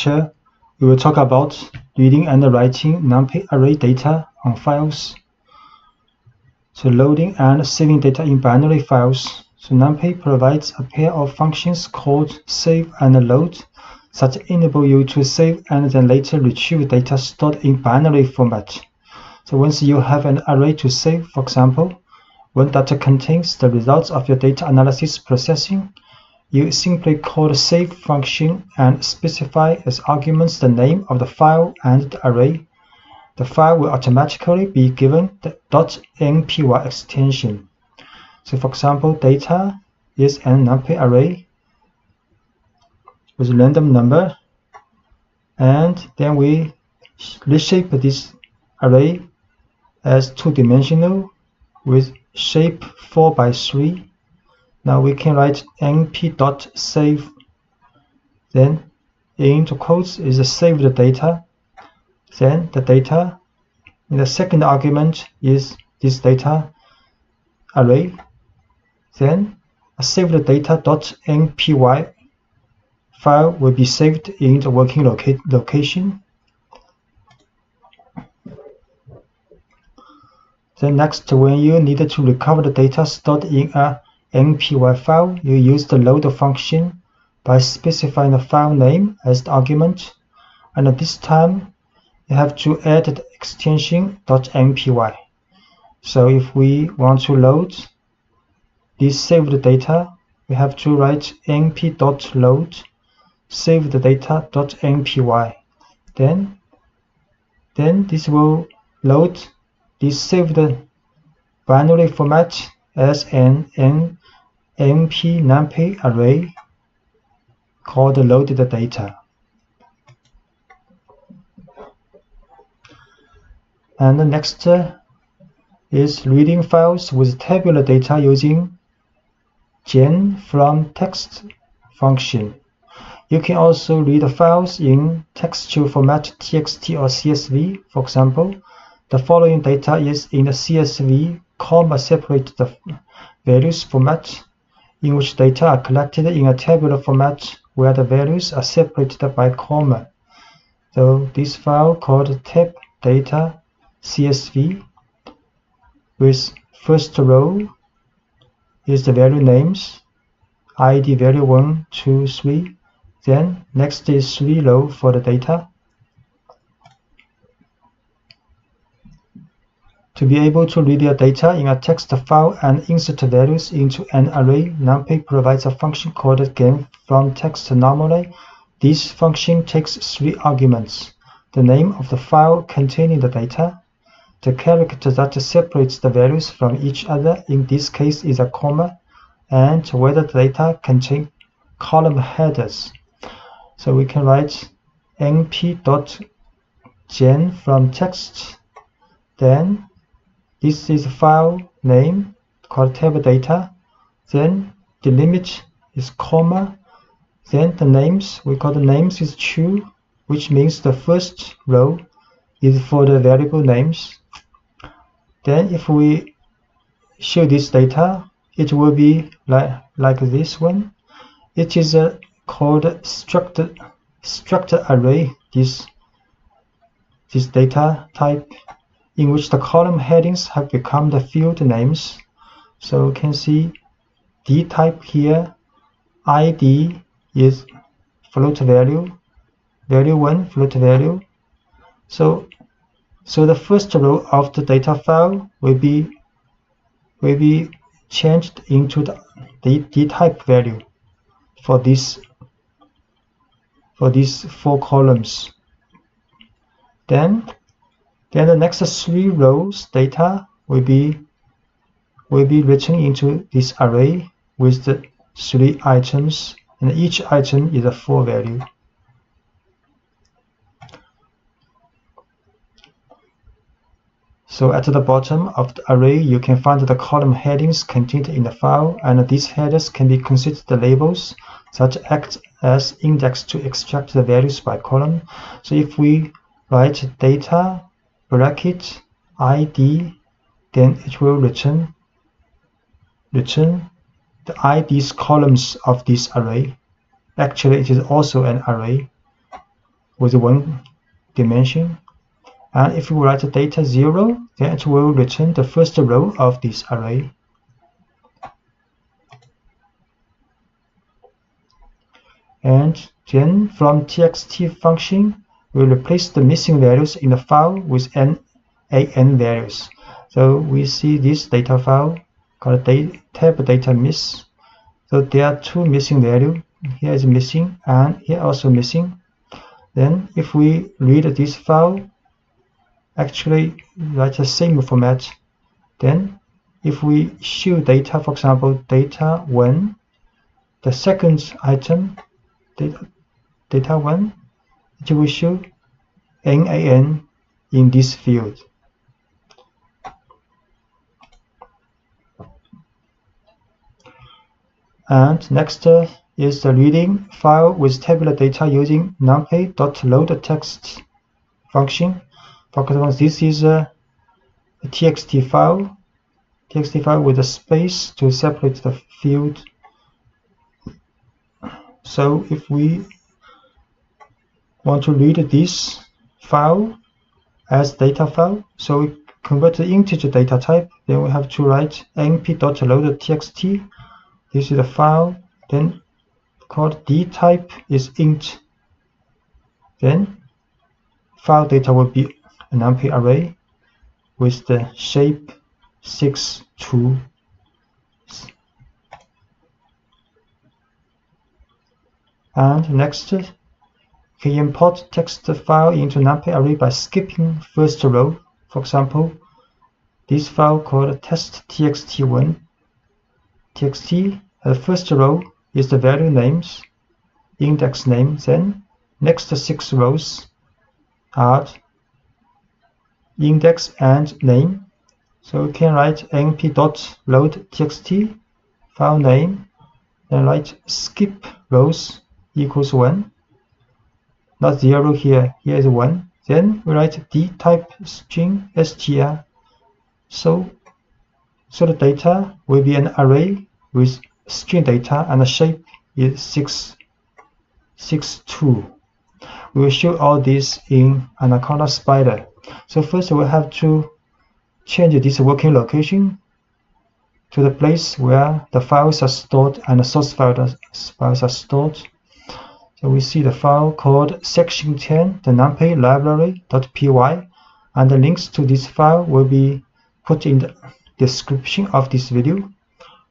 lecture, we will talk about reading and writing NumPy array data on files. So loading and saving data in binary files. So NumPy provides a pair of functions called save and load that enable you to save and then later retrieve data stored in binary format. So once you have an array to save, for example, one that contains the results of your data analysis processing, you simply call the save function and specify as arguments the name of the file and the array. The file will automatically be given the .npy extension. So for example, data is an NumPy array with a random number, and then we reshape this array as two-dimensional with shape 4×3. Now we can write np.save, then into quotes is the saved data, then the data in the second argument is this data array, then a saved data.npy file will be saved in the working location. Then next, when you need to recover the data stored in a npy file, you use the load function by specifying the file name as the argument, and at this time you have to add the extension .npy. So if we want to load this saved data, we have to write np.load saved data.npy. Then this will load this saved binary format as an np NumPy array called loaded data. And the next is reading files with tabular data using gen from text function. You can also read files in textual format txt or csv. For example, the following data is in the CSV, comma-separated values format, in which data are collected in a tabular format where the values are separated by comma. So this file called tab data CSV, with first row is the value names, ID value 1, 2, 3. Then next is 3 row for the data. To be able to read your data in a text file and insert values into an array, NumPy provides a function called gen from text. Normally, this function takes 3 arguments: the name of the file containing the data, the character that separates the values from each other, in this case is a comma, and whether the data contain column headers. So we can write np.gen from text, then this is file name called tab data, then the limit is comma, then the names, we call the names is true, which means the first row is for the variable names. Then if we show this data, it will be like this one. It is called struct array, this data type, in which the column headings have become the field names. So you can see D type here, ID is float value, value 1 float value. So the first row of the data file will be changed into the D type value for these 4 columns. Then the next 3 rows data will be written into this array with the 3 items, and each item is a 4 value. So at the bottom of the array, you can find the column headings contained in the file, and these headers can be considered the labels that act as index to extract the values by column. So if we write data bracket ID, then it will return the IDs columns of this array. Actually, it is also an array. with one dimension. And if we write data 0, then it will return the first row of this array. And then from txt function, we replace the missing values in the file with an values. So we see this data file called tab data miss. So there are two missing values. Here is missing and here also missing. Then if we read this file, actually write the same format. Then if we show data, for example, data 1, the second item, data 1, it will show NaN in this field. And next is the reading file with tabular data using numpy.loadText function. For example, this is a txt file with a space to separate the field. So if we want to read this file as data file, so we convert the integer data type, then we have to write np.loadTxt. This is the file, then called dtype is int. Then file data will be a NumPy array with the shape 6-2. And next, we can import text file into NumPy array by skipping first row. For example, this file called test.txt1. txt, the first row is the value names, index name, then next 6 rows are index and name. So we can write np.loadTxt file name, then write skip rows equals 1, not 0 here, here is 1. Then we write dtype string str. So the data will be an array with string data and the shape is 6-2. We will show all this in Anaconda Spider. So first we have to change this working location to the place where the files are stored and the source files are stored. So we see the file called section 10, the numpy library.py, and the links to this file will be put in the description of this video.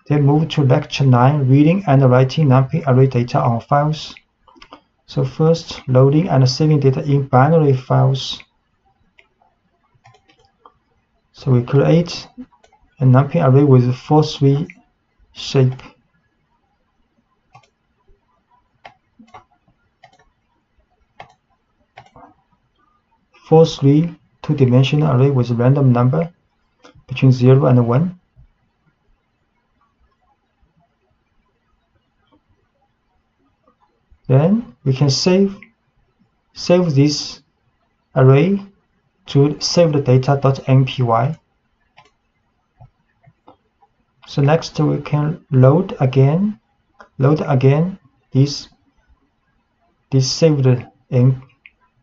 Then move to lecture 9, reading and writing NumPy array data on files. So first, loading and saving data in binary files. So we create a NumPy array with 4-3 shape. 4-3 two-dimensional array with a random number between 0 and 1. Then we can save this array to savedata.npy. So next we can load again this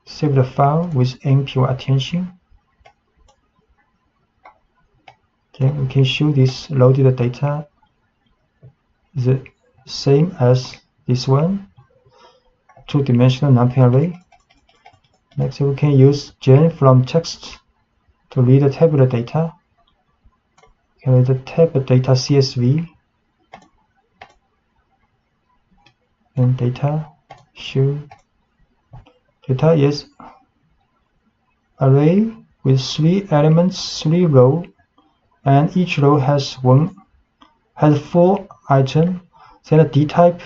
saved file with npy attention. Then we can show this loaded data is the same as this one, two-dimensional NumPy array. Next we can use gen from text to read the tabular data. We can read the tab data CSV and data show. Data is array with 3 elements, 3 rows, and each row has 4 items. Then a dtype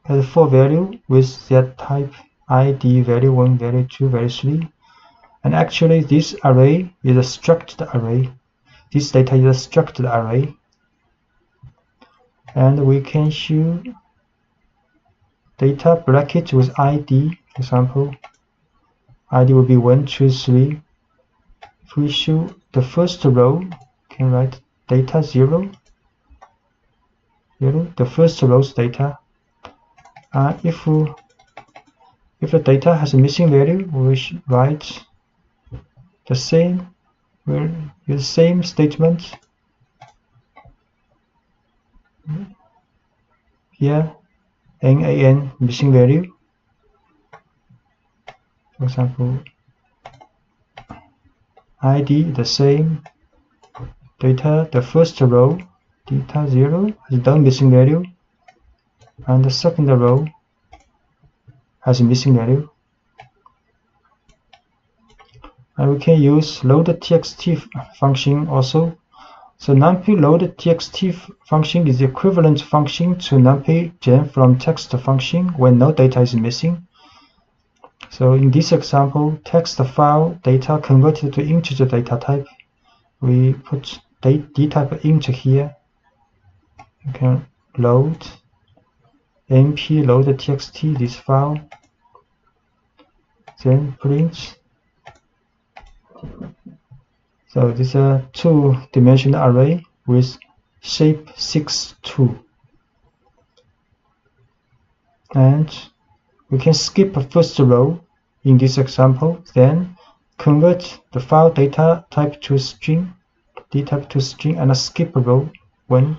has 4 values with their type ID, value 1, value 2, value 3. And actually this array is a structured array. This data is a structured array. And we can show data bracket with ID. For example, ID will be 1, 2, 3. If we show the first row, we can write data 0, the first row's data. If the data has a missing value, we should write the same. We'll use the same statement here. NaN missing value. For example, ID the same. Data, the first row, data 0 has no missing value, and the second row has a missing value. And we can use load.txt function also. So NumPy load.txt function is the equivalent function to NumPy gen from text function when no data is missing. So in this example, text file data converted to integer data type. We put dtype int here. You can load np load.txt this file, then print. So this is a two-dimensional array with shape 6-2. And we can skip the first row in this example, then convert the file data type to string, dtype to string, and skip row 1.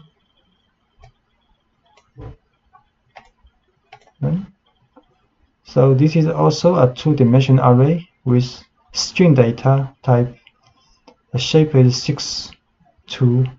So this is also a two-dimensional array with string data type. The shape is 6-2.